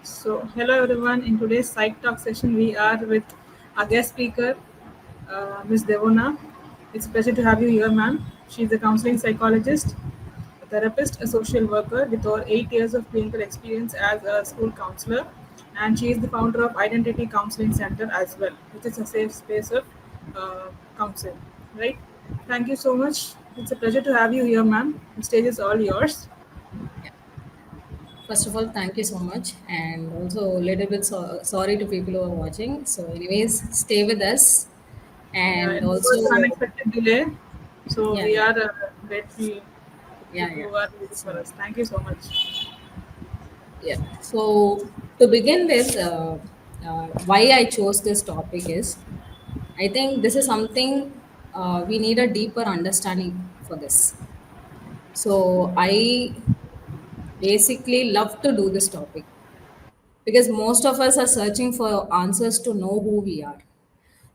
So, hello everyone. In today's Psych Talk session, we are with our guest speaker, Ms. Devona. It's a pleasure to have you here, ma'am. She's a counseling psychologist, a therapist, a social worker with over 8 years of clinical experience as a school counselor, and she is the founder of Identity Counseling Center as well, which is a safe space of counseling. Right? Thank you so much. It's a pleasure to have you here, ma'am. The stage is all yours. Yeah. First of all, thank you so much, and also a little bit sorry to people who are watching. So, anyways, stay with us, Yeah, and and there was an also, unexpected delay, so yeah, we yeah, are grateful to yeah, people yeah. who are waiting for So, us. Thank you so much. yeah. So, to begin with, why I chose this topic is I think this is something we need a deeper understanding for this. So, I basically love to do this topic because most of us are searching for answers to know who we are.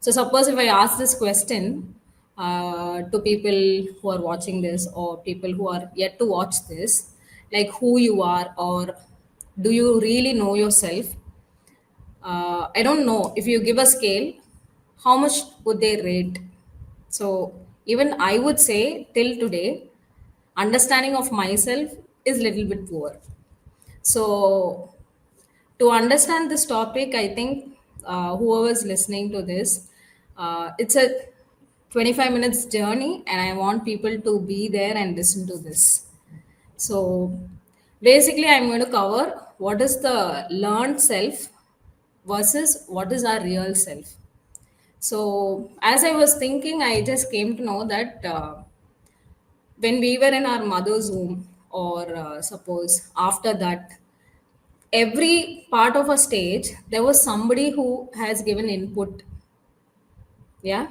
So, suppose if I ask this question to people who are watching this or people who are yet to watch this, like who you are, or do you really know yourself? I don't know. If you give a scale, how much would they rate? So, even I would say till today, understanding of myself is little bit poor. So, to understand this topic, I think whoever is listening to this, it's a 25 minutes journey, and I want people to be there and listen to this. So, basically, I'm going to cover what is the learned self versus what is our real self. So, as I was thinking, I just came to know that when we were in our mother's womb, or suppose after that, every part of a stage there was somebody who has given input. Yeah,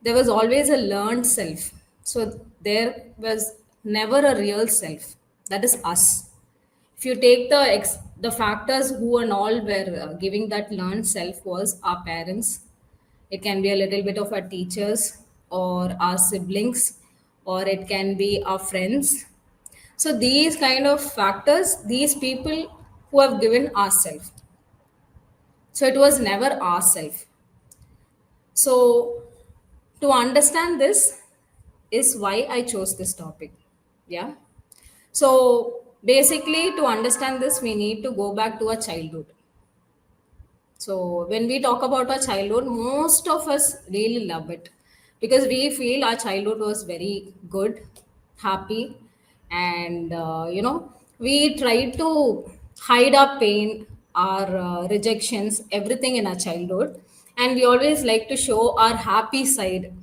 there was always a learned self, so there was never a real self, that is us. If you take the factors who and all were giving that learned self was our parents. It can be a little bit of our teachers or our siblings, or it can be our friends. So these kind of factors, these people who have given ourself. So it was never ourself. So to understand this is why I chose this topic. Yeah. So basically, to understand this, we need to go back to our childhood. So when we talk about our childhood, most of us really love it because we feel our childhood was very good, happy, and we try to hide our pain, our rejections, everything in our childhood, and we always like to show our happy side,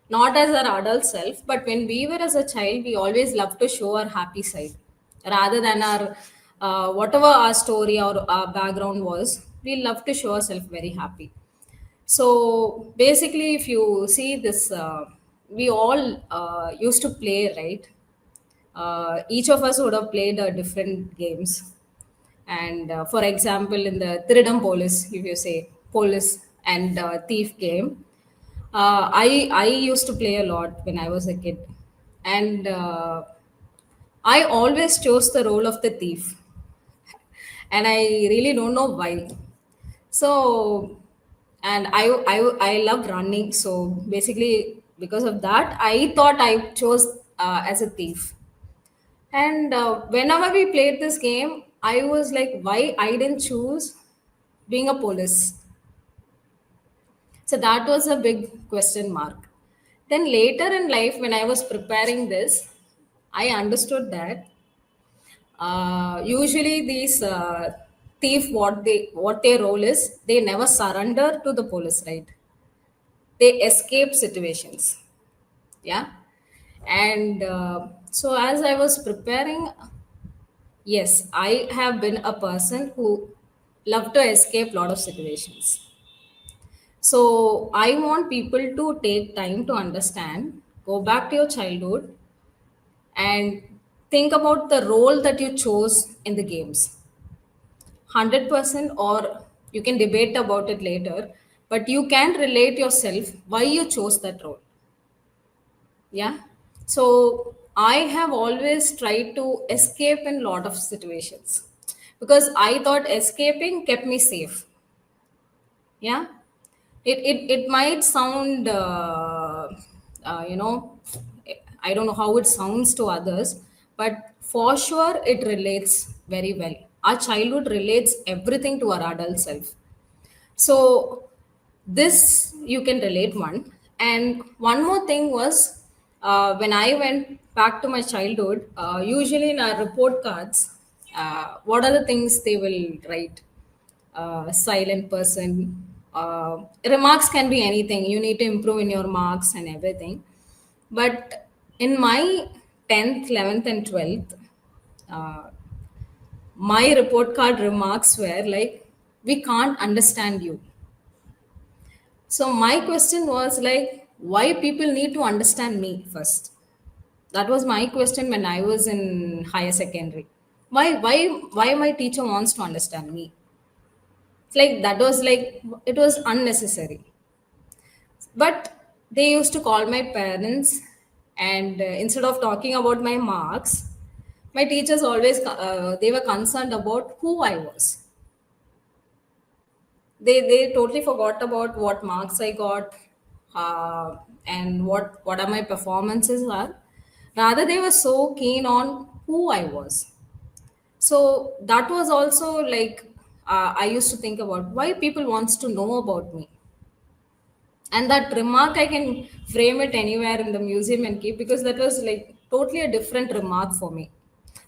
not as our adult self, but when we were as a child, we always love to show our happy side rather than our whatever our story or our background was. We love to show ourselves very happy. So basically, if you see this, we all used to play, right? Each of us would have played different games. And for example, in the Thiridam Police, if you say police and thief game, I used to play a lot when I was a kid, and I always chose the role of the thief, and I really don't know why. So, and I love running. So basically, because of that, I thought I chose as a thief. And whenever we played this game, I was like, why I didn't choose being a police? So that was a big question mark. Then later in life, when I was preparing this, I understood that usually these thief, what their role is, they never surrender to the police, right? They escape situations. Yeah. And so as I was preparing, yes, I have been a person who love to escape lot of situations. So I want people to take time to understand, go back to your childhood and think about the role that you chose in the games. 100%, or you can debate about it later, but you can relate yourself why you chose that role. Yeah. So I have always tried to escape in lot of situations because I thought escaping kept me safe. Yeah, it might sound I don't know how it sounds to others, but for sure it relates very well. Our childhood relates everything to our adult self. So this you can relate one. And one more thing was, when I went back to my childhood, usually in our report cards, what are the things they will write? Silent person. Remarks can be anything. You need to improve in your marks and everything. But in my 10th, 11th, and 12th, uh, my report card remarks were like, we can't understand you. So my question was like, why people need to understand me first? That was my question when I was in higher secondary. Why my teacher wants to understand me? It's like that was like it was unnecessary. But they used to call my parents, and instead of talking about my marks, my teachers always they were concerned about who I was. They totally forgot about what marks I got, and what are my performances are. Rather, they were so keen on who I was. So that was also like, I used to think about why people wants to know about me. And that remark I can frame it anywhere in the museum and keep, because that was like totally a different remark for me.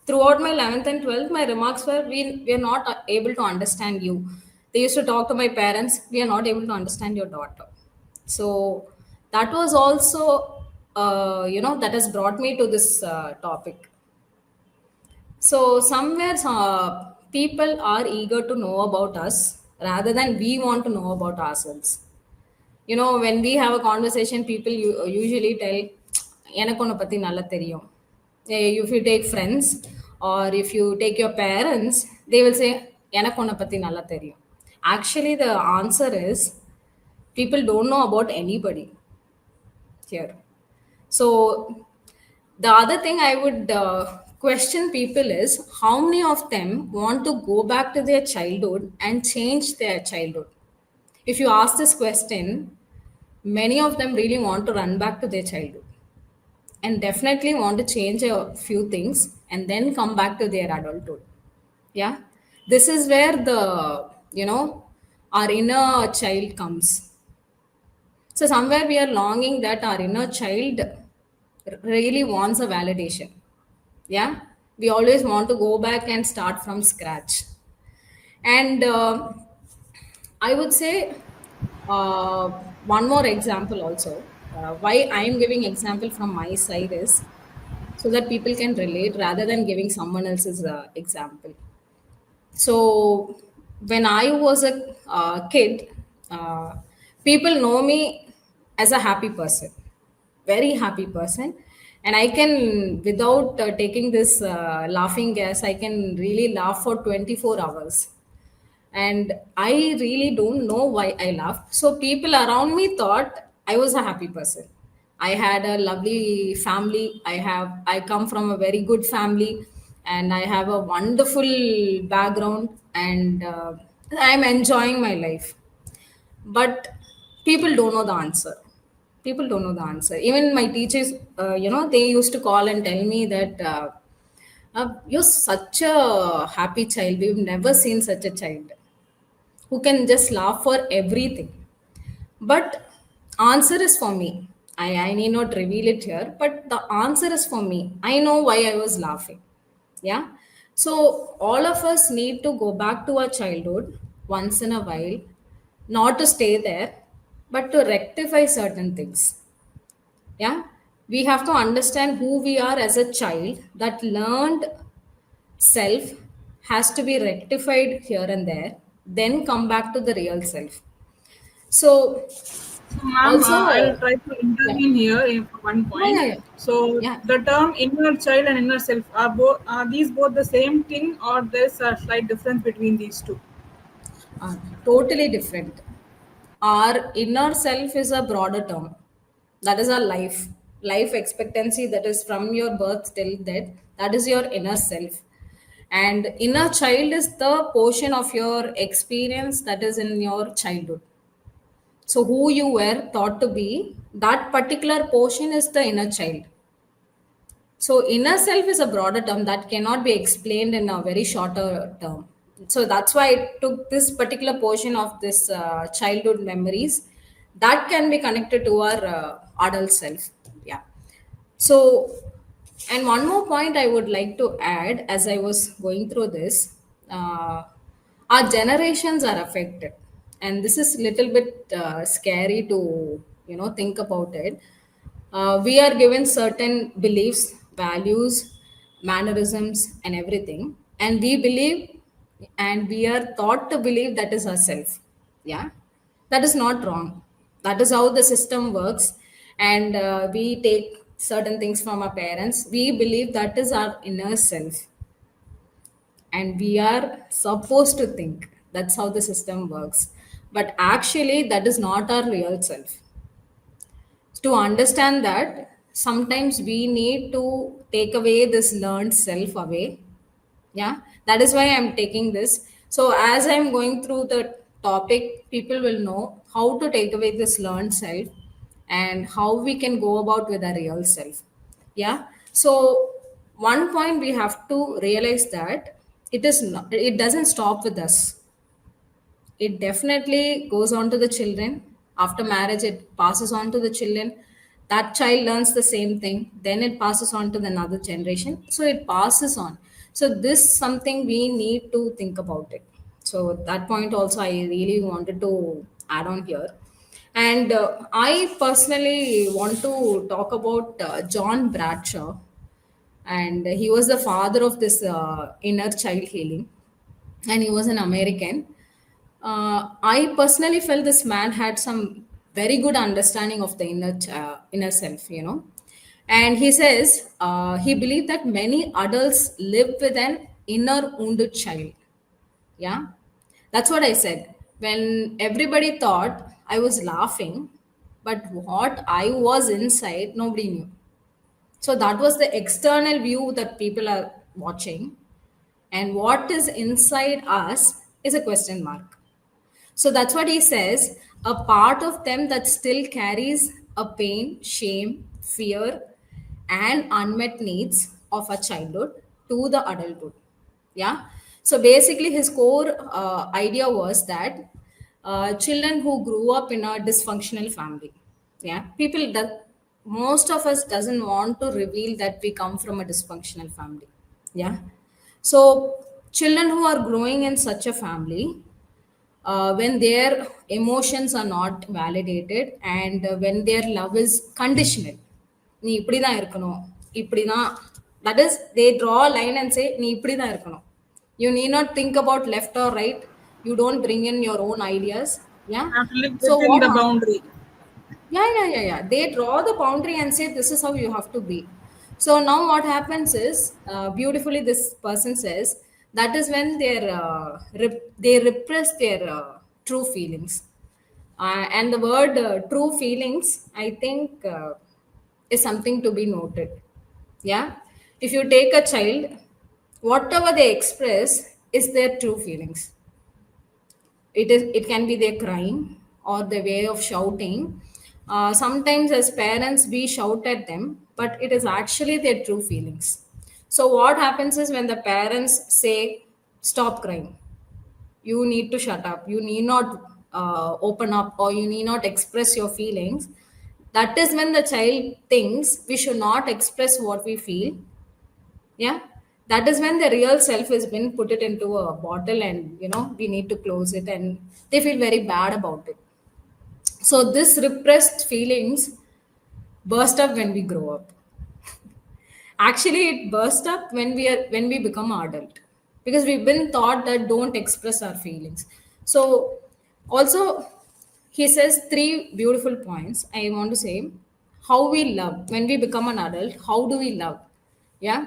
Throughout my 11th and 12th, my remarks were, we are not able to understand you. They used to talk to my parents, we are not able to understand your daughter. So that was also, that has brought me to this topic. So somewhere, people are eager to know about us rather than we want to know about ourselves. When we have a conversation, people usually tell, எனக்கு உன்னை பத்தி நல்லா தெரியும். If you take friends, or if you take your parents, they will say, எனக்கு உன்னை பத்தி நல்லா தெரியும். Actually the answer is, people don't know about anybody here. So the other thing I would question people is, how many of them want to go back to their childhood and change their childhood? If you ask this question, many of them really want to run back to their childhood and definitely want to change a few things and then come back to their adulthood. Yeah, this is where the our inner child comes. So somewhere we are longing that our inner child really wants a validation. Yeah, we always want to go back and start from scratch. And I would say, uh, one more example also. Why I am giving example from my side is so that people can relate rather than giving someone else's example. So when I was a kid, uh, people know me as a happy person, very happy person. And I can, without taking this laughing gas, I can really laugh for 24 hours. And I really don't know why I laughed. So people around me thought I was a happy person. I had a lovely family. I come from a very good family, and I have a wonderful background, and I'm enjoying my life. But people don't know the answer. People don't know the answer. Even my teachers, they used to call and tell me that, you're such a happy child. We've never seen such a child who can just laugh for everything. But answer is for me. I need not reveal it here, but the answer is for me. I know why I was laughing. Yeah. So all of us need to go back to our childhood once in a while, not to stay there, but to rectify certain things. Yeah. We have to understand who we are as a child. That learned self has to be rectified here and there, then come back to the real self. So So, ma'am, I'll also, try to yeah, intervene here in one yeah, point. yeah, yeah, So, yeah. the term inner child and inner self are these both the same thing, or there's a slight difference between these two? Totally different. Our inner self is a broader term. That is our life expectancy, that is from your birth till death. That is your inner self. And inner child is the portion of your experience that is in your childhood. So who you were thought to be, that particular portion is the inner child. So inner self is a broader term that cannot be explained in a very shorter term. So that's why I took this particular portion of this childhood memories that can be connected to our adult self. Yeah. So, and one more point I would like to add as I was going through this, our generations are affected, and this is little bit scary to think about it. We are given certain beliefs, values, mannerisms, and everything, and we believe, and we are taught to believe that is ourself. Yeah, that is not wrong. That is how the system works, and we take certain things from our parents. We believe that is our inner self, and we are supposed to think that's how the system works. But actually, that is not our real self. To understand that, sometimes we need to take away this learned self away. Yeah, that is why I'm taking this. So as I'm going through the topic, people will know how to take away this learned self and how we can go about with our real self. Yeah. So one point we have to realize that it doesn't stop with us. It definitely goes on to the children. After marriage, it passes on to the children. That child learns the same thing, then it passes on to the another generation, so it passes on. So this something we need to think about it. So that point also I really wanted to add on here. And I personally want to talk about John Bradshaw, and he was the father of this inner child healing, and he was an American. I personally felt this man had some very good understanding of the inner self, And he says he believed that many adults live with an inner wounded child. Yeah, that's what I said. When everybody thought I was laughing, but what I was inside, nobody knew. So that was the external view that people are watching, and what is inside us is a question mark. So that's what he says. A part of them that still carries a pain, shame, fear, and unmet needs of a childhood to the adulthood. Yeah. So basically, his core idea was that children who grew up in a dysfunctional family, yeah, people that most of us doesn't want to reveal that we come from a dysfunctional family. Yeah. So children who are growing in such a family, when their emotions are not validated, and when their love is conditional, நீ இப்படி தான் இருக்கணும், இப்படி தான், that is they draw a line and say நீ இப்படி தான் இருக்கணும். You need not think about left or right. You don't bring in your own ideas. Yeah. Have to live So within what the happens? boundary. Yeah. They draw the boundary and say this is how you have to be. So now what happens is, beautifully this person says, that is when they repress their true feelings. And the word true feelings, I think, is something to be noted. Yeah. If you take a child, whatever they express is their true feelings. It can be their crying or their way of shouting. Sometimes as parents we shout at them, but it is actually their true feelings. So what happens is, when the parents say stop crying, you need to shut up, you need not open up, or you need not express your feelings, that is when the child thinks we should not express what we feel. Yeah, that is when the real self has been put it into a bottle, and we need to close it, and they feel very bad about it. So this repressed feelings burst up when we grow up. Actually, it bursts up when we become adult, because we've been taught that don't express our feelings. So also, he says three beautiful points I want to say. How we love when we become an adult, how do we love? Yeah.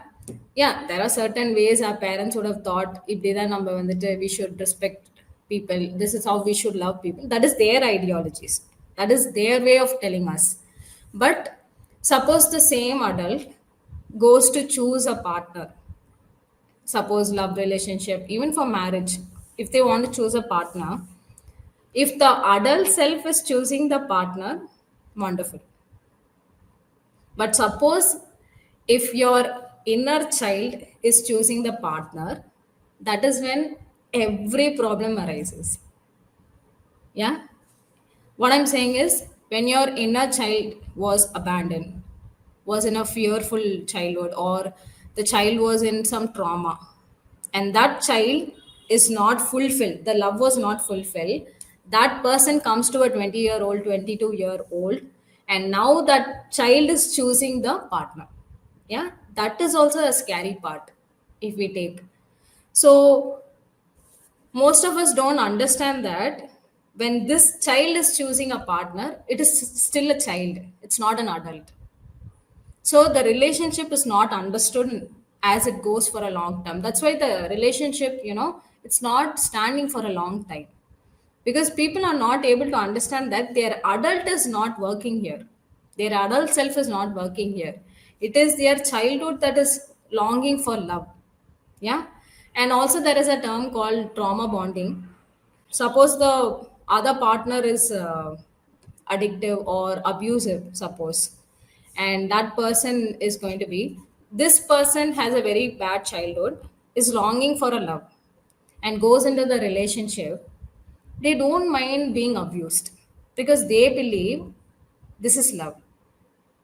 Yeah, there are certain ways our parents would have thought, இப்படிதான் நம்ம வந்துட்டு we should respect people, this is how we should love people. That is their ideologies, that is their way of telling us. But suppose the same adult goes to choose a partner, suppose love relationship, even for marriage, if they want to choose a partner, if the adult self is choosing the partner, wonderful. But suppose if your inner child is choosing the partner, that is when every problem arises. Yeah. What I'm saying is, when your inner child was abandoned, was in a fearful childhood, or the child was in some trauma, and that child is not fulfilled, the love was not fulfilled, that person comes to a 20-year-old, 22-year-old, and now that child is choosing the partner. Yeah, that is also a scary part if we take. So most of us don't understand that when this child is choosing a partner, it is still a child, it's not an adult. So the relationship is not understood as it goes for a long term. That's why the relationship, it's not standing for a long time, because people are not able to understand that their adult is not working here, their adult self is not working here. It is their childhood that is longing for love. Yeah. And also there is a term called trauma bonding. Suppose the other partner is addictive or abusive, suppose, and that person is going to be, this person has a very bad childhood, is longing for a love, and goes into the relationship. They don't mind being abused because they believe this is love.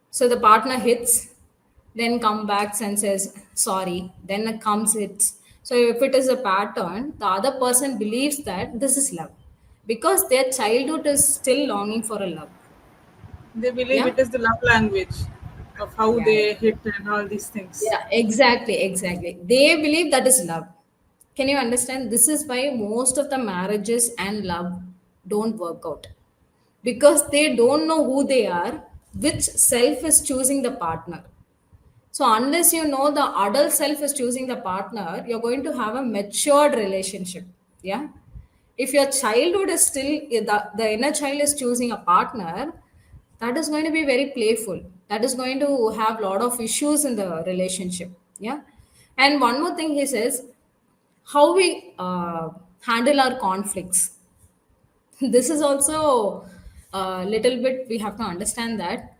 So the partner hits, then come back and says sorry, then it comes hits. So if it is a pattern, the other person believes that this is love because their childhood is still longing for a love. They believe Yeah. it is the love language of how Yeah. they hit and all these things. Yeah, exactly, exactly. They believe that is love. Can you understand? This is why most of the marriages and love don't work out, because they don't know who they are, which self is choosing the partner. So unless you know the adult self is choosing the partner, you're going to have a matured relationship. Yeah. If your childhood is still, the inner child is choosing a partner, that is going to be very playful. That is going to have a lot of issues in the relationship. Yeah. And one more thing he says, how we handle our conflicts. This is also a little bit, we have to understand that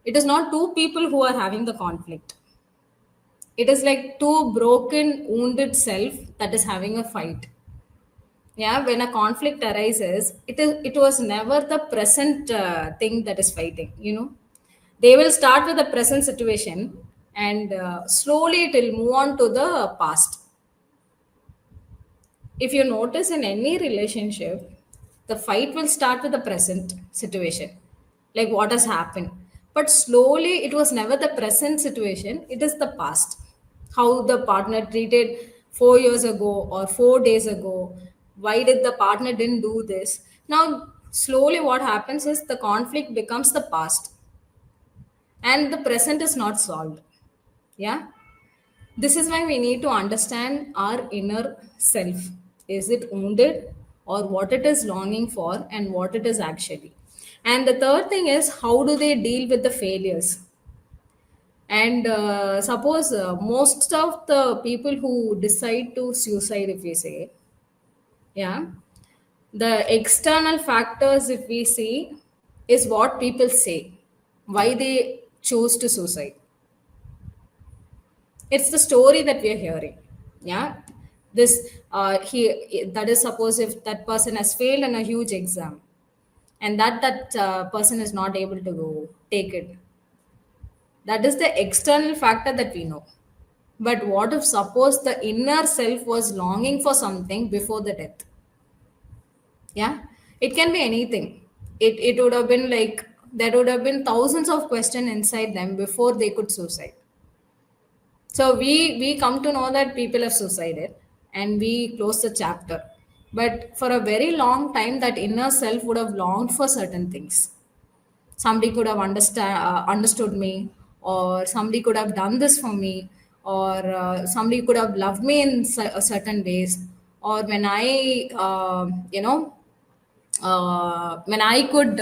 it is not two people who are having the conflict. It is like two broken, wounded self that is having a fight. Yeah, when a conflict arises, it was never the present thing that is fighting. They will start with the present situation, and slowly it will move on to the past. If you notice in any relationship, the fight will start with the present situation, like what has happened. But slowly, it was never the present situation, it is the past. How the partner treated 4 years ago or 4 days ago. Why did the partner didn't do this? Now, slowly, what happens is the conflict becomes the past, and the present is not solved. Yeah. This is why we need to understand our inner self. Is it wounded, or what it is longing for, and what it is actually? And the third thing is, how do they deal with the failures? And suppose most of the people who decide to suicide, if we say, yeah, the external factors, if we see, is what people say, why they choose to suicide. It's the story that we are hearing. Yeah. This he that is, suppose if that person has failed in a huge exam, and that person is not able to go take it. That is the external factor that we know. But what if suppose the inner self was longing for something before the death? Yeah. It can be anything. It would have been like, there would have been thousands of questions inside them before they could suicide. So we come to know that people have suicided, and we close the chapter. But for a very long time, that inner self would have longed for certain things. Somebody could have understood me, or somebody could have done this for me, or somebody could have loved me in certain ways, or when when I could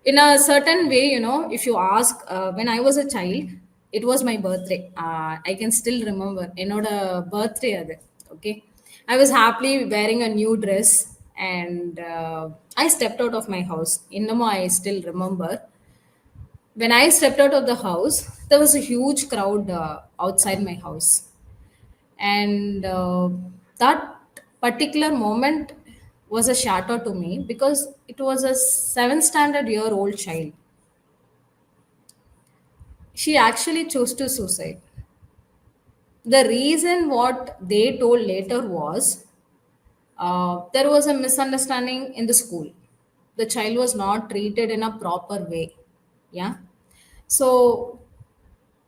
in a certain way, if you ask, when I was a child, it was my birthday. I can still remember என்னோட birthday அது. Okay, I was happily wearing a new dress, and I stepped out of my house. இன்னமும் I still remember when I stepped out of the house, there was a huge crowd outside my house. And that particular moment was a shatter to me because it was a seventh standard year old child. She actually chose to suicide. The reason what they told later was there was a misunderstanding in the school. The child was not treated in a proper way. Yeah. So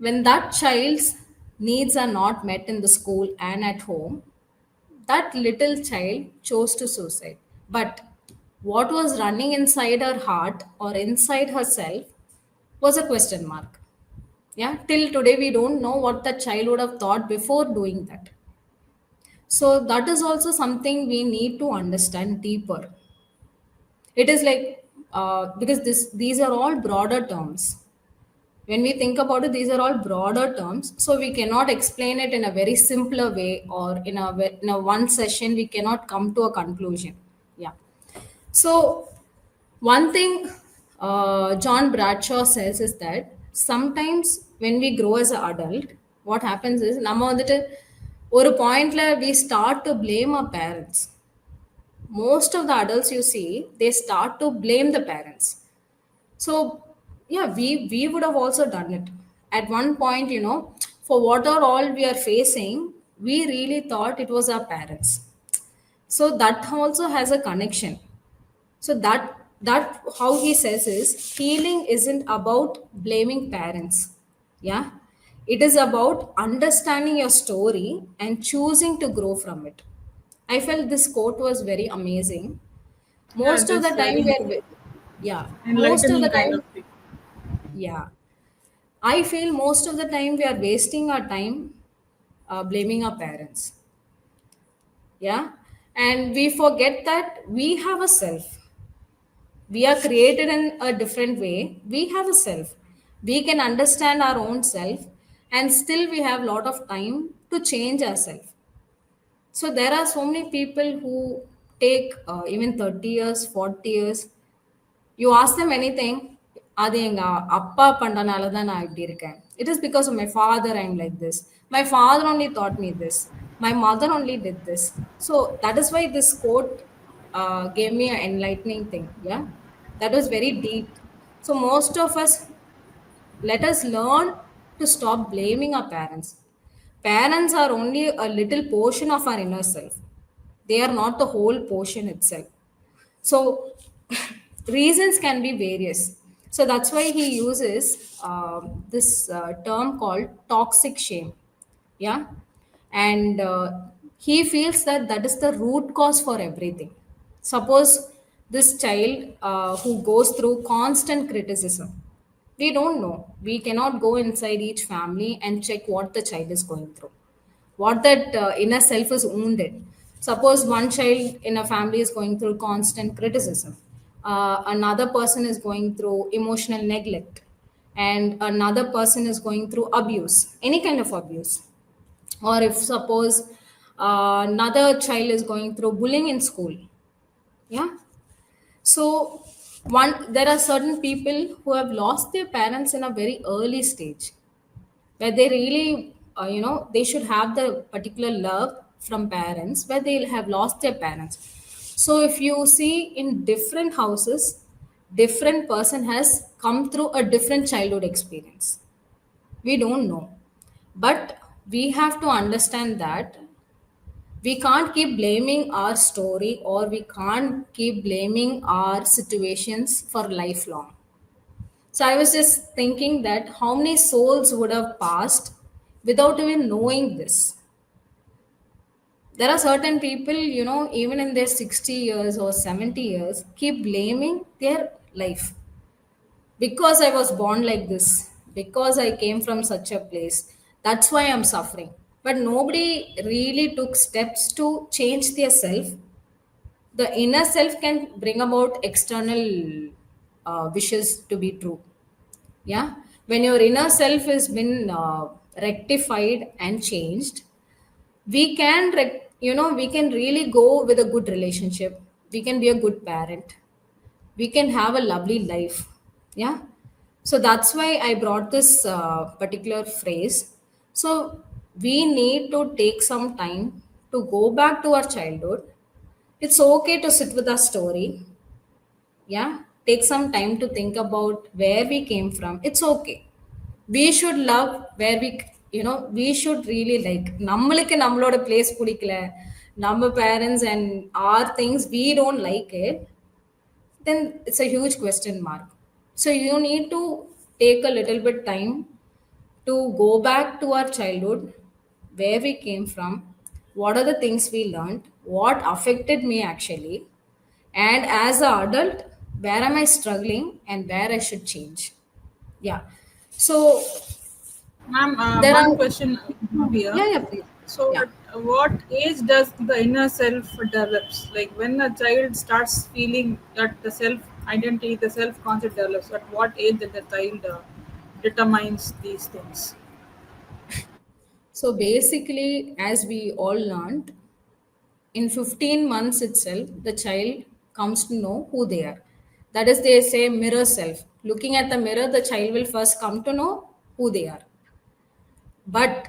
when that child's needs are not met in the school and at home, that little child chose to suicide. But what was running inside her heart or inside herself was a question mark. Yeah, till today we don't know what the child would have thought before doing that. So that is also something we need to understand deeper. It is like because these are all broader terms. When we think about it, these are all broader terms, so we cannot explain it in a very simpler way, or in a one session we cannot come to a conclusion. Yeah. So one thing John Bradshaw says is that sometimes when we grow as an adult, what happens is நம்ம வந்துட்டு ஒரு பாயிண்ட்ல we start to blame our parents. Most of the adults you see, they start to blame the parents. So yeah, we would have also done it at one point, for what are all we are facing, we really thought it was our parents. So that also has a connection. So that how he says is healing isn't about blaming parents. Yeah, it is about understanding your story and choosing to grow from it. I felt this quote was very amazing. Yeah, Most of the that's time very yeah, most of enlightening the kind time, of thing. yeah, I feel most of the time we are wasting our time blaming our parents. Yeah. And we forget that we have a self. We are created in a different way. We have a self. We can understand our own self, and still we have a lot of time to change ourselves. So there are so many people who take even 30 years, 40 years. You ask them anything, அது எங்க அப்பா பண்றனால தான் நான் இப்படி இருக்கேன். It is because of my father I'm like this. My father only taught me this. My mother only did this. So that is why this quote gave me an enlightening thing. Yeah, that was very deep. So most of us, let us learn to stop blaming our parents. Parents are only a little portion of our inner self. They are not the whole portion itself. So reasons can be various. So that's why he uses this term called toxic shame. Yeah. And he feels that that is the root cause for everything. Suppose this child who goes through constant criticism, we don't know. We cannot go inside each family and check what the child is going through, what that inner self is wounded. Suppose one child in a family is going through constant criticism, another person is going through emotional neglect, and another person is going through abuse, any kind of abuse. Or if suppose another child is going through bullying in school. Yeah. So one, there are certain people who have lost their parents in a very early stage, where they really they should have the particular love from parents, where they'll have lost their parents. So if you see in different houses, different person has come through a different childhood experience. We don't know, but we have to understand that we can't keep blaming our story, or we can't keep blaming our situations for lifelong. So I was just thinking that how many souls would have passed without even knowing this. There are certain people, even in their 60 years or 70 years, keep blaming their life. Because I was born like this, because I came from such a place, that's why I'm suffering. But nobody really took steps to change their self. The inner self can bring about external wishes to be true. Yeah. When your inner self has been rectified and changed, we can really go with a good relationship. We can be a good parent. We can have a lovely life. Yeah. So that's why I brought this particular phrase. So we need to take some time to go back to our childhood. It's okay to sit with our story. Yeah. Take some time to think about where we came from. It's okay. We should love where we should really like நம்மளுக்கு நம்மளோட place பிடிக்கல, நம்ம parents and our things we don't like it, then it's a huge question mark. So you need to take a little bit time to go back to our childhood, where we came from, what are the things we learned, what affected me actually, and as an adult, where am I struggling and where I should change. Yeah. So Ma'am, there one are, question here. yeah, yeah, please. So, Yeah. at what age does the inner self develops? Like when a child starts feeling that the self identity, the self concept develops. At what age that the child determines these things? So basically, as we all learned, in 15 months itself, the child comes to know who they are. That is, they say mirror self. Looking at the mirror, the child will first come to know who they are. But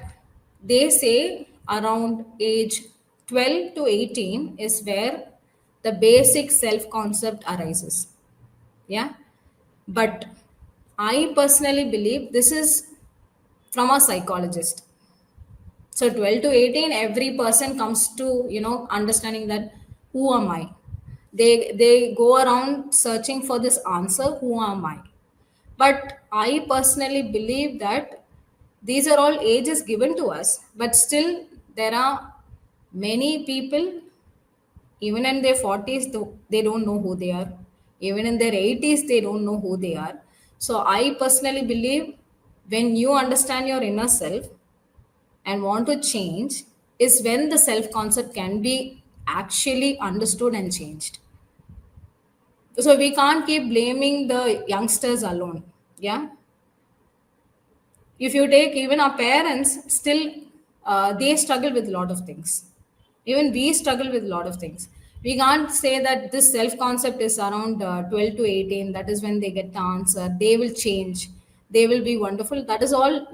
they say around age 12 to 18 is where the basic self concept arises. Yeah. But I personally believe this is from a psychologist. So 12 to 18, every person comes to, understanding that who am I? They go around searching for this answer, who am I? But I personally believe that these are all ages given to us, but still there are many people, even in their 40s, they don't know who they are. Even in their 80s, they don't know who they are. So I personally believe when you understand your inner self and want to change is when the self concept can be actually understood and changed. So we can't keep blaming the youngsters alone. Yeah. If you take even our parents, still they struggle with a lot of things. Even we struggle with a lot of things. We can't say that this self concept is around 12 to 18, that is when they get the answer, they will change, they will be wonderful. That is all,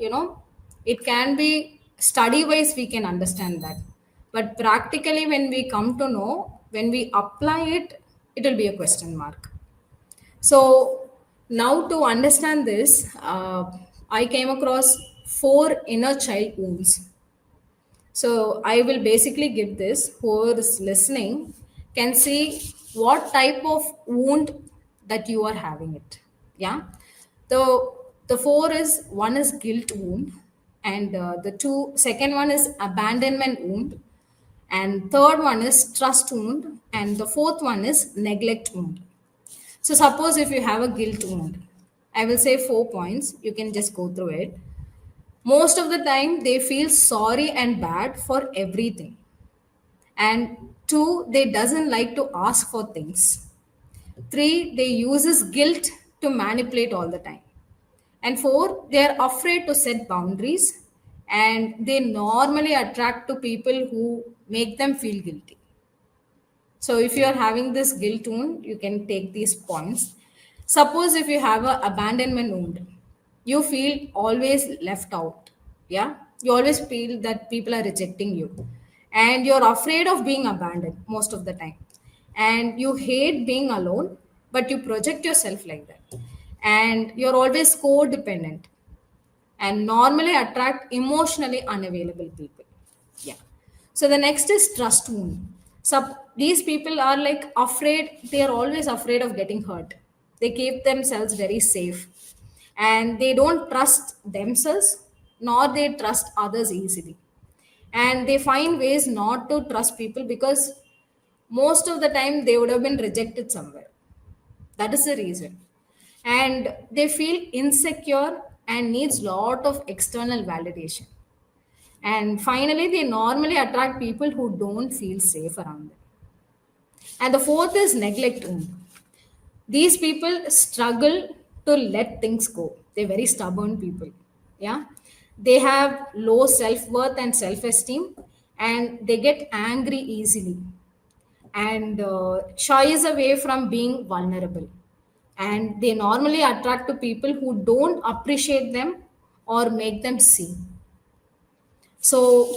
it can be study wise we can understand that, but practically when we come to know, when we apply it, it will be a question mark. So now to understand this, I came across four inner child wounds. So I will basically give this. Whoever is listening can see what type of wound that you are having it. Yeah. The four is, one is guilt wound, and the two second one is abandonment wound, and third one is trust wound, and the fourth one is neglect wound. So suppose if you have a guilt wound, I will say 4 points. You can just go through it. Most of the time, they feel sorry and bad for everything. And two, they doesn't like to ask for things. Three, they uses guilt to manipulate all the time. And four, they are afraid to set boundaries, and they normally attract to people who make them feel guilty. So if you are having this guilt wound, you can take these points. Suppose if you have a abandonment wound, you feel always left out. Yeah. You always feel that people are rejecting you. And you're afraid of being abandoned most of the time. And you hate being alone, but you project yourself like that. And you're always codependent and normally attract emotionally unavailable people. Yeah. So the next is trust wound. So these people are like afraid, they are always afraid of getting hurt. They keep themselves very safe and they don't trust themselves nor they trust others easily. And they find ways not to trust people because most of the time they would have been rejected somewhere. That is the reason. And they feel insecure and needs lot of external validation. And finally, they normally attract people who don't feel safe around them. And the fourth is neglect wound. These people struggle to let things go. They're very stubborn people. Yeah. They have low self-worth and self-esteem, and they get angry easily, and shies away from being vulnerable. And they normally attract to people who don't appreciate them or make them see. So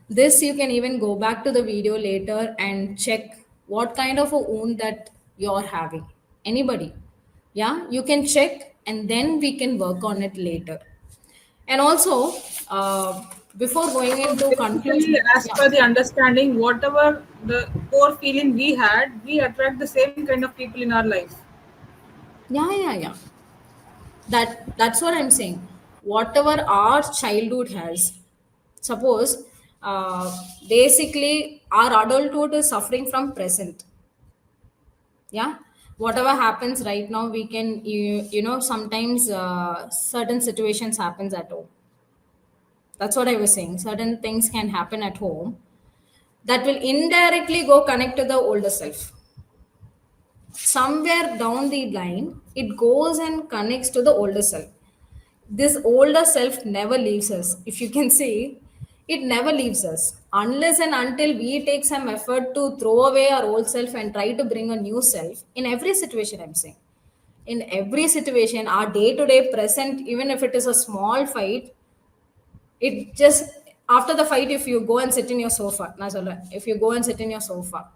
this, you can even go back to the video later and check what kind of a wound that you're having. Anybody. Yeah, you can check and then we can work on it later. And also, before going So into basically, conclusion, as yeah, per the understanding, whatever the core feeling we had, we attract the same kind of people in our life. yeah. That's what I'm saying. Whatever our childhood has, suppose, basically our adulthood is suffering from present. Yeah, whatever happens right now, we can, sometimes certain situations happens at home. That's what I was saying. Certain things can happen at home that will indirectly go connect to the older self. Somewhere down the line, it goes and connects to the older self. This older self never leaves us. If you can see, it never leaves us unless and until we take some effort to throw away our old self and try to bring a new self. In every situation, I'm saying, in every situation, our day to day present, even if it is a small fight, it just, after the fight, if you go and sit in your sofa, நான் சொல்றேன், if you go and sit in your sofa,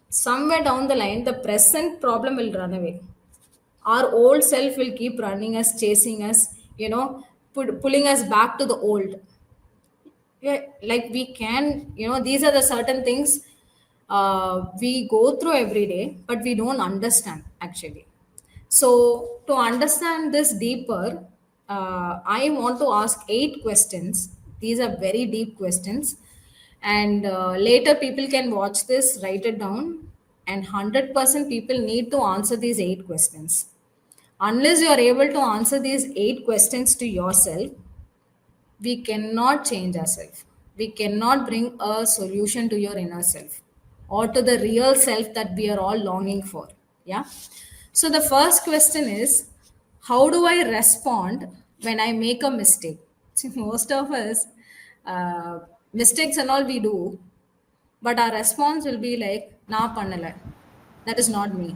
somewhere down the line, the present problem will run away. Our old self will keep running us, chasing us, pulling us back to the old. Yeah, like we can, these are the certain things we go through every day, but we don't understand actually. So to understand this deeper, I want to ask 8 questions. These are very deep questions, and later people can watch this, write it down, and 100% people need to answer these 8 questions. Unless you are able to answer these 8 questions to yourself, we cannot change ourselves. We cannot bring a solution to your inner self or to the real self that we are all longing for. Yeah. So the first question is, how do I respond when I make a mistake? See, most of us, mistakes and all we do, but our response will be like, "Na pannala." That is not me.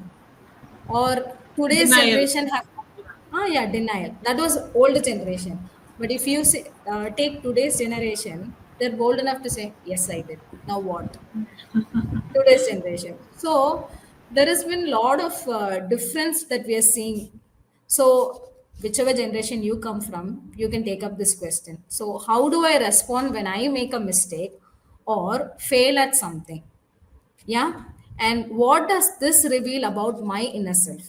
Or today's Denial. generation have, yeah, denial. That was old generation. But if you say, take today's generation, they're bold enough to say, yes, I did. Now what? Today's generation. So there has been a lot of difference that we are seeing. So whichever generation you come from, you can take up this question. So how do I respond when I make a mistake or fail at something? Yeah. And what does this reveal about my inner self?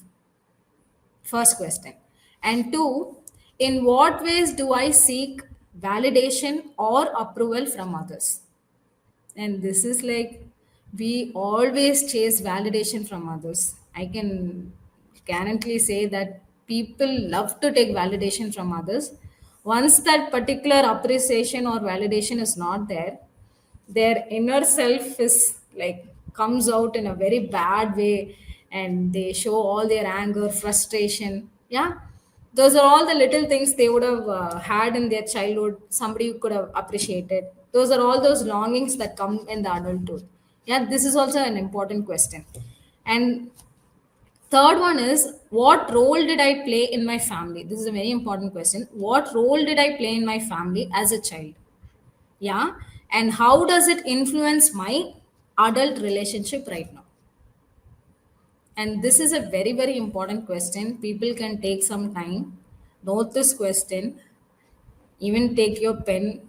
First question. And two, in what ways do I seek validation or approval from others? And this is like, we always chase validation from others. I can guarantee say that people love to take validation from others. Once that particular appreciation or validation is not there, their inner self is like comes out in a very bad way, and they show all their anger, frustration. Yeah, those are all the little things they would have had in their childhood, somebody could have appreciated. Those are all those longings that come in the adulthood. Yeah, this is also an important question. And third one is, what role did I play in my family? This is a very important question. What role did I play in my family as a child? Yeah. And how does it influence my adult relationship right now? And this is a very, very important question. People can take some time, note this question, even take your pen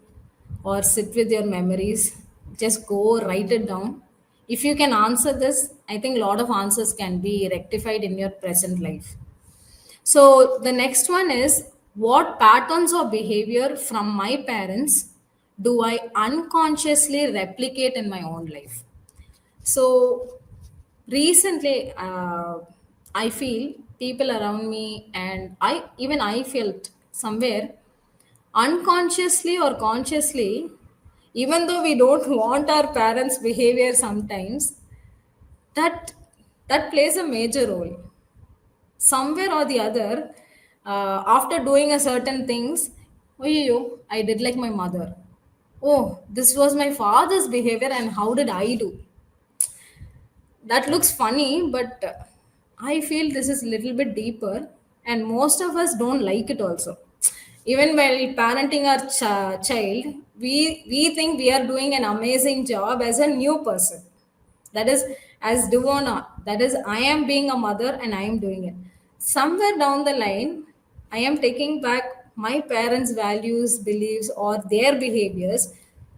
or sit with your memories. Just go write it down. If you can answer this, I think a lot of answers can be rectified in your present life. So the next one is, what patterns of behavior from my parents do I unconsciously replicate in my own life? So recently, I feel people around me, and I felt somewhere unconsciously or consciously, even though we don't want our parents' behavior sometimes, that that plays a major role somewhere or the other. After doing a certain things, oh yo, I did like my mother. Oh, this was my father's behavior and how did I do? That looks funny, but I feel this is a little bit deeper, and most of us don't like it also. Even while parenting our child, we think we are doing an amazing job as a new person. That is, as Devona, that is, I am being a mother and I am doing it. Somewhere down the line, I am taking back my parents' values, beliefs, or their behaviors.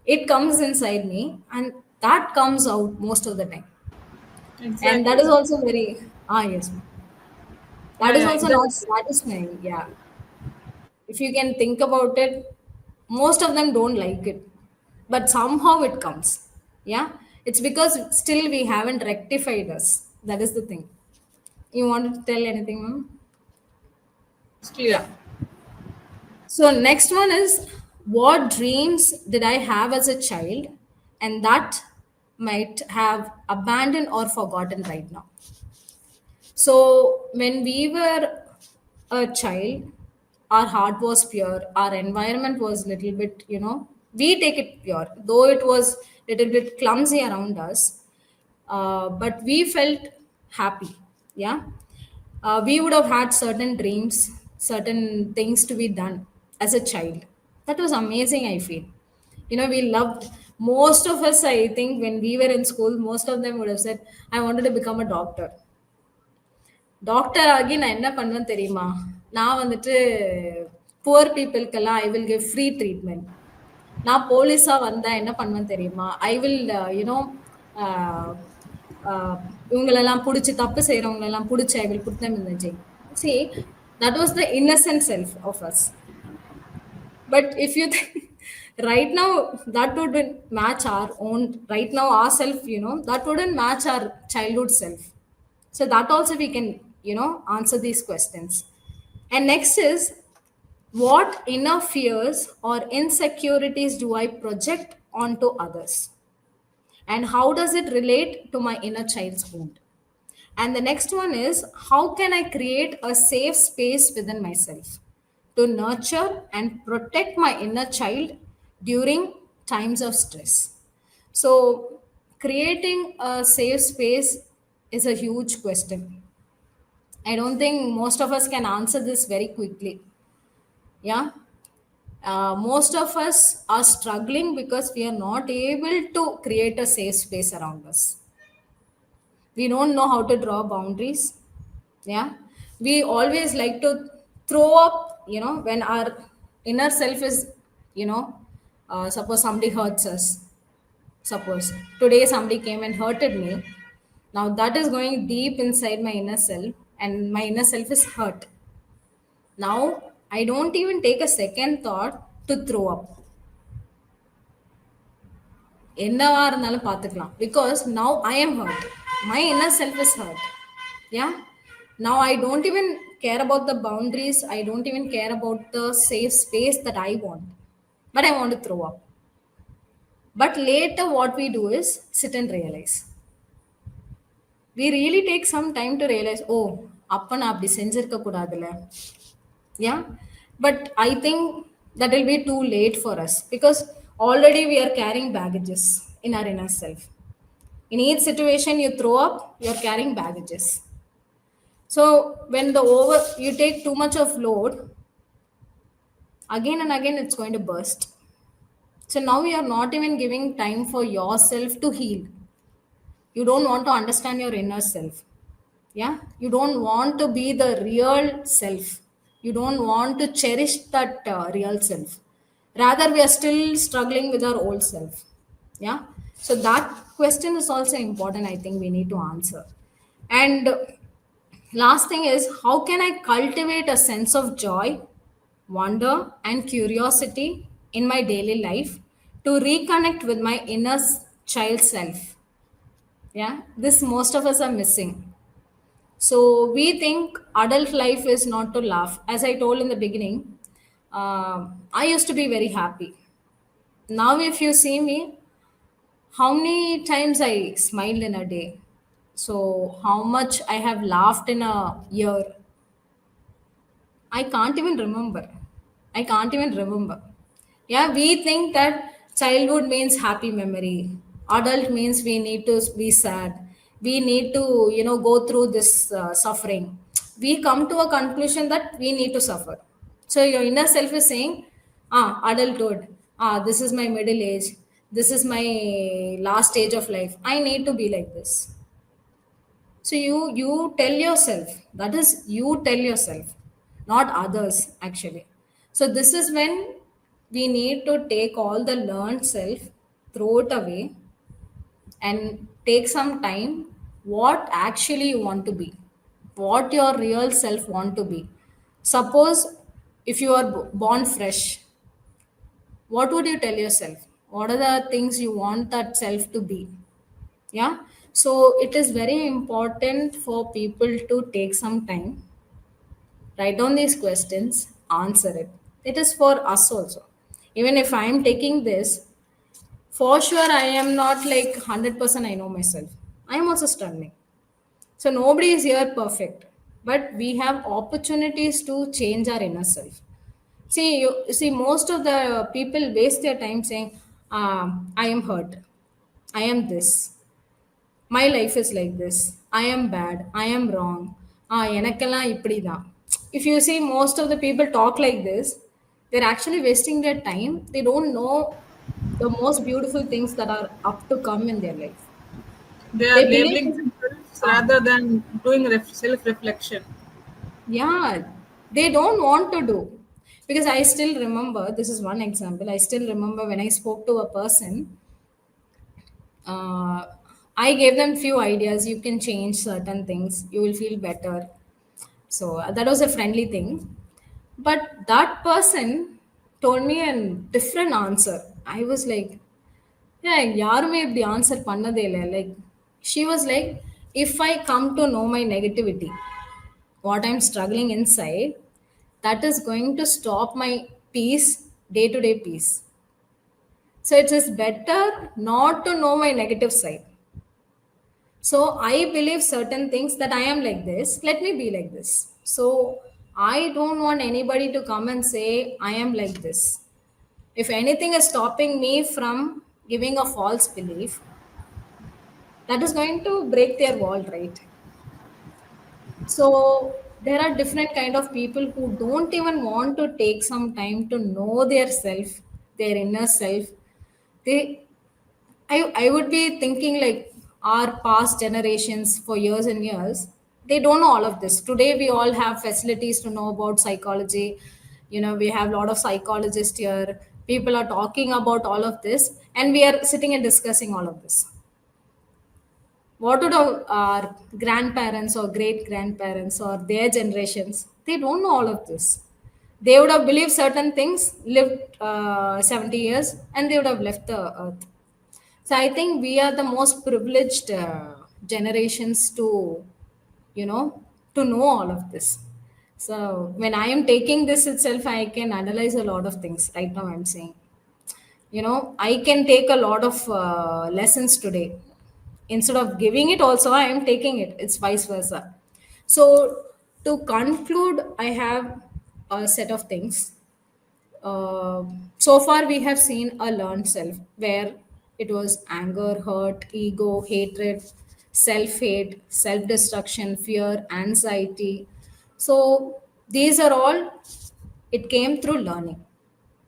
It comes inside me, and that comes out most of the time. And that Exactly. is also very, yes, ma'am. That Yeah, is yeah, it also not does. satisfying. Yeah. If you can think about it, most of them don't like it, but somehow it comes. Yeah. It's because still we haven't rectified us. That is the thing. You want to tell anything, ma'am? It's Yeah. clear. So next one is, what dreams did I have as a child and that might have abandoned or forgotten right now? So when we were a child, our heart was pure, our environment was little bit, we take it pure, though it was little bit clumsy around us, but we felt happy. Yeah. We would have had certain dreams, certain things to be done as a child. That was amazing, I feel. We loved, most of us, I think, when we were in school, most of them would have said, I wanted to become a doctor. Doctor ஆகி நான் என்ன பண்ணுவேன் தெரியுமா? நான் வந்துட்டு poor பீப்புளுக்கெல்லாம் I will give free treatment. நான் போலீஸா வந்தா என்ன பண்ணுவேன் தெரியுமா? ஐ வில் யூனோ இவங்களெல்லாம் பிடிச்சி தப்பு செய்யறவங்களெல்லாம் பிடிச்சி I will put them in the jail. See, that was the innocent self of us. But if you think right now, that wouldn't match our own, right now, ourself, that wouldn't match our childhood self. So that also we can, answer these questions. And next is, what inner fears or insecurities do I project onto others? And how does it relate to my inner child's wound? And the next one is, how can I create a safe space within myself to nurture and protect my inner child during times of stress? So, creating a safe space is a huge question. I don't think most of us can answer this very quickly. Yeah. Most of us are struggling because we are not able to create a safe space around us. We don't know how to draw boundaries. Yeah. We always like to throw up, when our inner self is, you know suppose somebody hurts us. Suppose today somebody came and hurted me. Now that is going deep inside my inner self, and my inner self is hurt. Now I don't even take a second thought to throw up. என்னவா இருந்தாலும் பார்த்துக்கலாம், because now I am hurt, my inner self is hurt. Yeah. Now I don't even care about the boundaries, I don't even care about the safe space that I want, but I want to throw up. But later what we do is sit and realize, we really take some time to realize, oh, அப்ப நான் அப்படி செஞ்சிருக்க கூடாதுல. Yeah. But I think that will be too late for us, because already we are carrying baggages in our inner self. In each situation you throw up, you're carrying baggages. So when you take too much of load, again and again it's going to burst. So now you are not even giving time for yourself to heal. You don't want to understand your inner self. Yeah. You don't want to be the real self. You don't want to cherish that real self. Rather, we are still struggling with our old self. Yeah. So that question is also important. I think we need to answer. And last thing is, how can I cultivate a sense of joy, wonder, and curiosity in my daily life to reconnect with my inner child self? Yeah. This most of us are missing. So we think adult life is not to laugh. As I told in the beginning, I used to be very happy. Now, if you see me, how many times I smiled in a day? So how much I have laughed in a year? I can't even remember. I can't even remember. Yeah, we think that childhood means happy memory. Adult means we need to be sad. We need to, go through this suffering. We come to a conclusion that we need to suffer. So your inner self is saying, adulthood. This is my middle age. This is my last stage of life. I need to be like this. So you tell yourself, that is you tell yourself, not others actually. So this is when we need to take all the learned self, throw it away, and take some time what actually you want to be, what your real self want to be. Suppose if you are born fresh, what would you tell yourself? What are the things you want that self to be? Yeah, so it is very important for people to take some time, write down these questions, answer it. It is for us also. Even if I am taking this, for sure I am not like 100% I know myself. I am also struggling. So nobody is here perfect, but we have opportunities to change our inner self. See, you see, most of the people waste their time saying, I am hurt, I am this, my life is like this, I am bad, I am wrong, எனக்கெல்லாம் இப்படிதான். If you see most of the people talk like this, they're actually wasting their time. They don't know the most beautiful things that are up to come in their life. They are They believe labeling this, themselves ah, rather than doing self reflection. yeah, they don't want to do. Because I still remember, this is one example, I still remember when I spoke to a person, uh, I gave them few ideas. You can change certain things. You will feel better. So that was a friendly thing. But that person told me a different answer. I was like, yeah, யாருமே இப்படி answer பண்ணதே இல்லை. Like, she was like, if I come to know my negativity, what I'm struggling inside, that is going to stop my peace, day to day peace. So it is better not to know my negative side. So I believe certain things that I am like this, let me be like this. So I don't want anybody to come and say I am like this. If anything is stopping me from giving a false belief, that is going to break their wall, right? So there are different kind of people who don't even want to take some time to know their self, their inner self. They I would be thinking like our past generations for years and years, they don't know all of this. Today, we all have facilities to know about psychology. We have a lot of psychologists here. People are talking about all of this, and we are sitting and discussing all of this. What would our grandparents or great grandparents or their generations? They don't know all of this. They would have believed certain things, lived 70 years, and they would have left the earth. So I think we are the most privileged generations you know, to know all of this. So when I am taking this itself, I can analyze a lot of things. Right now, I'm saying, I can take a lot of lessons today. Instead of giving it, also I am taking it. It's vice versa. So to conclude, I have a set of things. So far, we have seen a learned self where it was anger, hurt, ego, hatred, self hate, self destruction, fear, anxiety. So, these are all, it came through learning.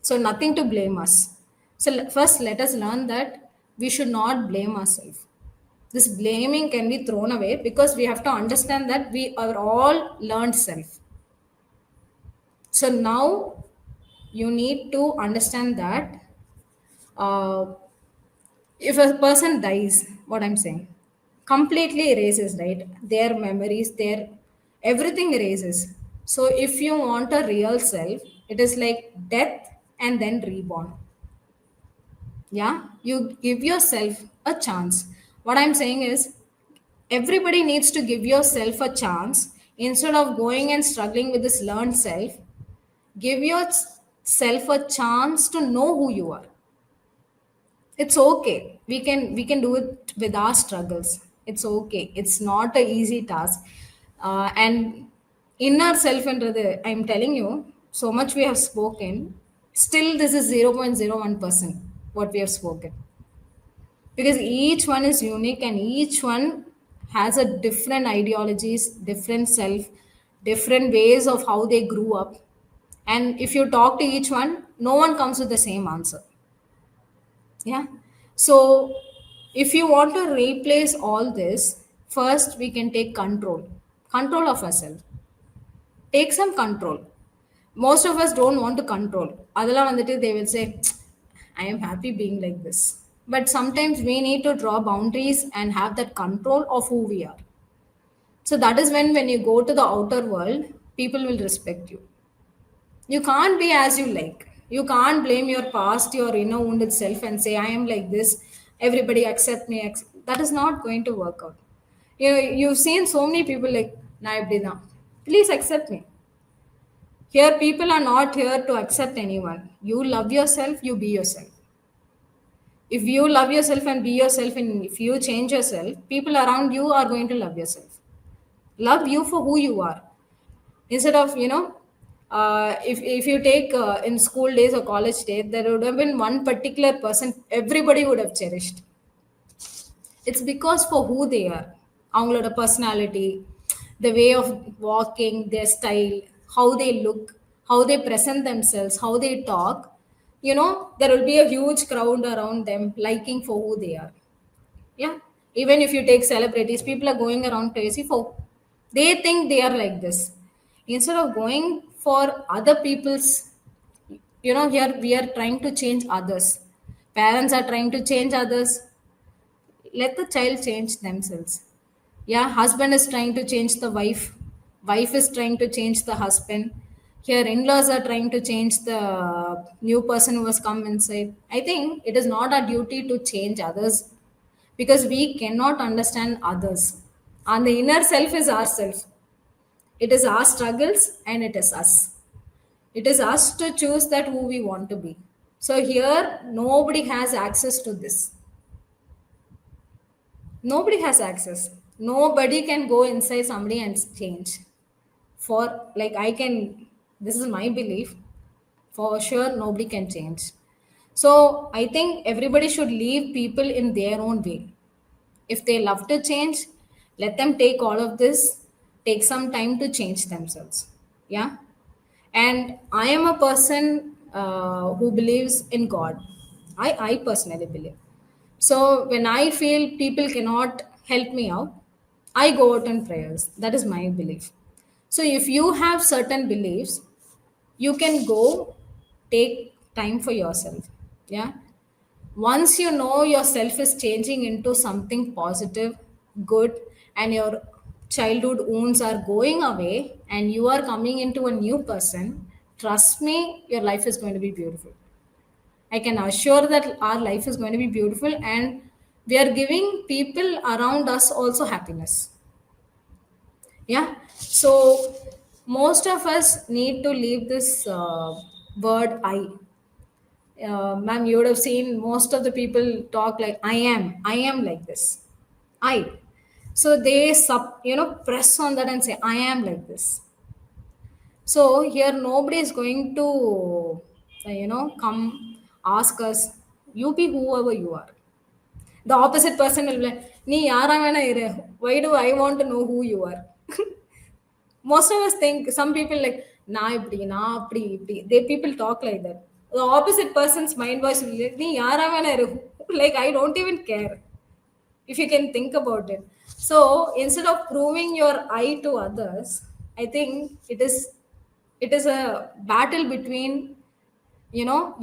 So, nothing to blame us. So, first, let us learn that we should not blame ourselves. This blaming can be thrown away because we have to understand that we are all learned self. So now you need to understand that uh, if a person dies, what I'm saying, completely erases, right? Their memories, their everything erases. So if you want a real self, it is like death and then reborn. Yeah, you give yourself a chance. What I'm saying is, everybody needs to give yourself a chance instead of going and struggling with this learned self. Give yourself a chance to know who you are. It's okay. We can do it with our struggles. It's okay. It's not an easy task. And inner self என்றது, I'm telling you, so much we have spoken, still this is 0.01% what we have spoken, because each one is unique and each one has a different ideologies, different self, different ways of how they grew up. And if you talk to each one, no one comes with the same answer. Yeah. So if you want to replace all this, first we can take control of ourselves. Take some control. Most of us don't want to control. அதெல்லாம் வந்துட்டு they will say, I am happy being like this. But sometimes we need to draw boundaries and have that control of who we are. So that is when you go to the outer world, people will respect you. You can't be as you like. You can't blame your past, your inner wounded self, and say, I am like this. Everybody accept me. That is not going to work out. You've seen so many people like, "Na ipdi da." Please accept me. Here, people are not here to accept anyone. You love yourself, you be yourself. If you love yourself and be yourself, and if you change yourself, people around you are going to love yourself. Love you for who you are. Instead of, if you take in school days or college days, there would have been one particular person everybody would have cherished. It's because for who they are, அவங்களோட personality, the way of walking, their style, how they look, how they present themselves, how they talk, there will be a huge crowd around them liking for who they are. Yeah. Even if you take celebrities, people are going around crazy for, they think they are like this. Instead of going for other people's, here we are trying to change others. Parents are trying to change others. Let the child change themselves. Yeah, husband is trying to change the wife, wife is trying to change the husband. Here in-laws are trying to change the new person who has come inside. I think it is not our duty to change others, because we cannot understand others, and the inner self is ourself. It is our struggles and it is us. It is us to choose that who we want to be. So here nobody has access to this. Nobody has access. Nobody can go inside somebody and change. For, like, I can, this is my belief, for sure nobody can change. So I think everybody should leave people in their own way. If they love to change, let them take all of this, take some time to change themselves. Yeah. And I am a person who believes in God. I personally believe. So when I feel people cannot help me out, I go out in prayers. That is my belief. So if you have certain beliefs, you can go take time for yourself. Yeah. Once you know yourself is changing into something positive, good, and your childhood wounds are going away and you are coming into a new person, trust me, your life is going to be beautiful. I can assure that our life is going to be beautiful, and we are giving people around us also happiness. Yeah. So most of us need to leave this word I. Ma'am, you would have seen most of the people talk like, I am like this. I. So they press on that and say, I am like this. So here nobody is going to, come ask us, you be whoever you are. The opposite person will be like, நீ யாரா வேணா இரு. Why do I want to know who you are? Most of us think, some people like, நான் இப்படி நான் அப்படி இப்படி, they people talk like that. The opposite person's mind voice will be like, நீ யாரா வேணா இரு. Like, I don't even care, if you can think about it. So instead of proving your I to others, I think it is a battle between,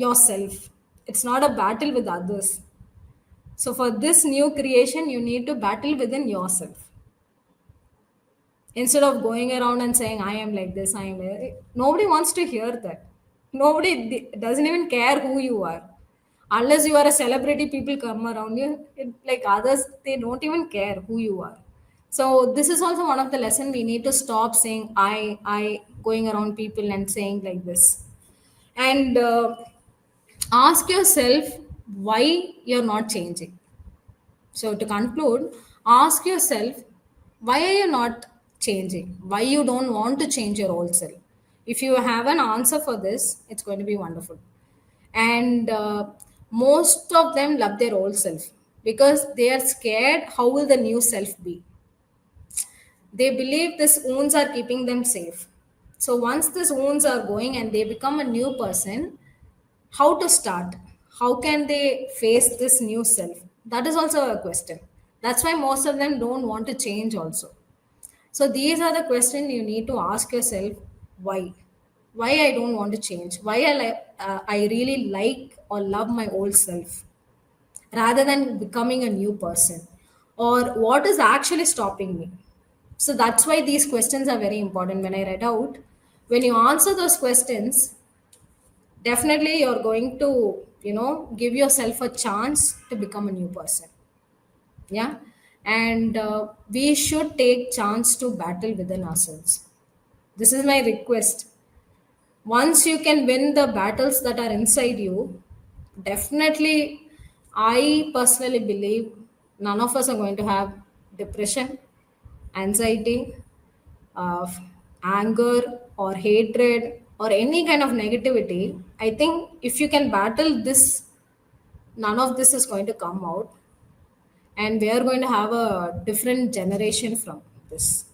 yourself. It's not a battle with others. So for this new creation, you need to battle within yourself. Instead of going around and saying, I am like this, I am like, nobody wants to hear that. Nobody doesn't even care who you are. Unless you are a celebrity, people come around you. Like others, they don't even care who you are. So this is also one of the lesson we need to stop saying I going around people and saying like this. And ask yourself why you're not changing. So to conclude, ask yourself, why are you not changing, why you don't want to change your old self. If you have an answer for this, it's going to be wonderful. And most of them love their old self because they are scared how will the new self be. They believe these wounds are keeping them safe. So once these wounds are going and they become a new person, how to start? How can they face this new self? That is also a question. That's why most of them don't want to change also. So these are the questions you need to ask yourself. Why? Why I don't want to change? Why I really like or love my old self rather than becoming a new person? Or what is actually stopping me? So that's why these questions are very important. When I read out, when you answer those questions, definitely you're going to, give yourself a chance to become a new person. Yeah. And we should take chance to battle within ourselves. This is my request. Once you can win the battles that are inside you, definitely, I personally believe none of us are going to have depression, anxiety, of anger or hatred or any kind of negativity. I think if you can battle this, none of this is going to come out, and we are going to have a different generation from this.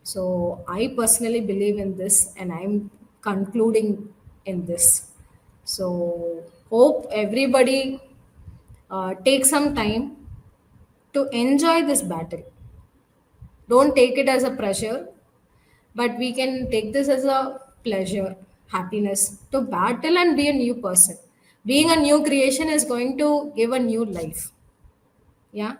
So I personally believe in this, and I'm concluding in this. So hope everybody take some time to enjoy this battle. Don't take it as a pressure, but we can take this as a pleasure, happiness to battle and be a new person. Being a new creation is going to give a new life. Yeah.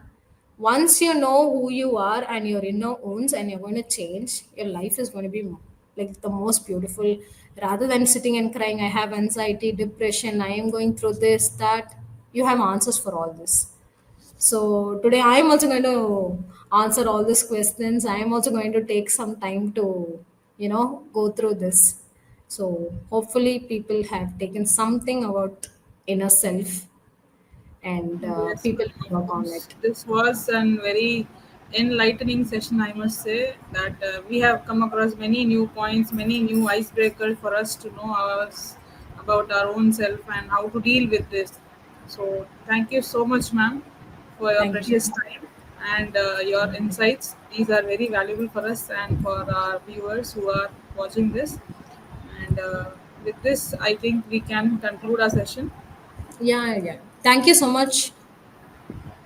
Once you know who you are and your inner wounds and you're going to change, your life is going to be like the most beautiful. Rather than sitting and crying, I have anxiety, depression, I am going through this, that, you have answers for all this. So today I am also going to answer all these questions. I am also going to take some time to, go through this. So hopefully people have taken something about inner self, and Yes, people ma'am, work of on course. it. This was a very enlightening session, I must say, that we have come across many new points, many new icebreakers for us to know about our own self and how to deal with this. So, thank you so much, ma'am, for your Thank you. precious time and your insights. These are very valuable for us and for our viewers who are watching this. And with this, I think we can conclude our session. Yeah, yeah. Thank you so much.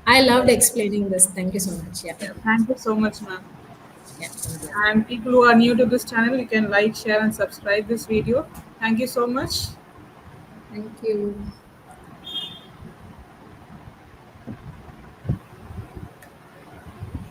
I loved Yes. explaining this. Thank you so much. Yeah. Yeah, thank you so much, ma'am. Yeah. Thank you. And people who are new to this channel, you can like, share, and subscribe this video. Thank you so much. Thank you.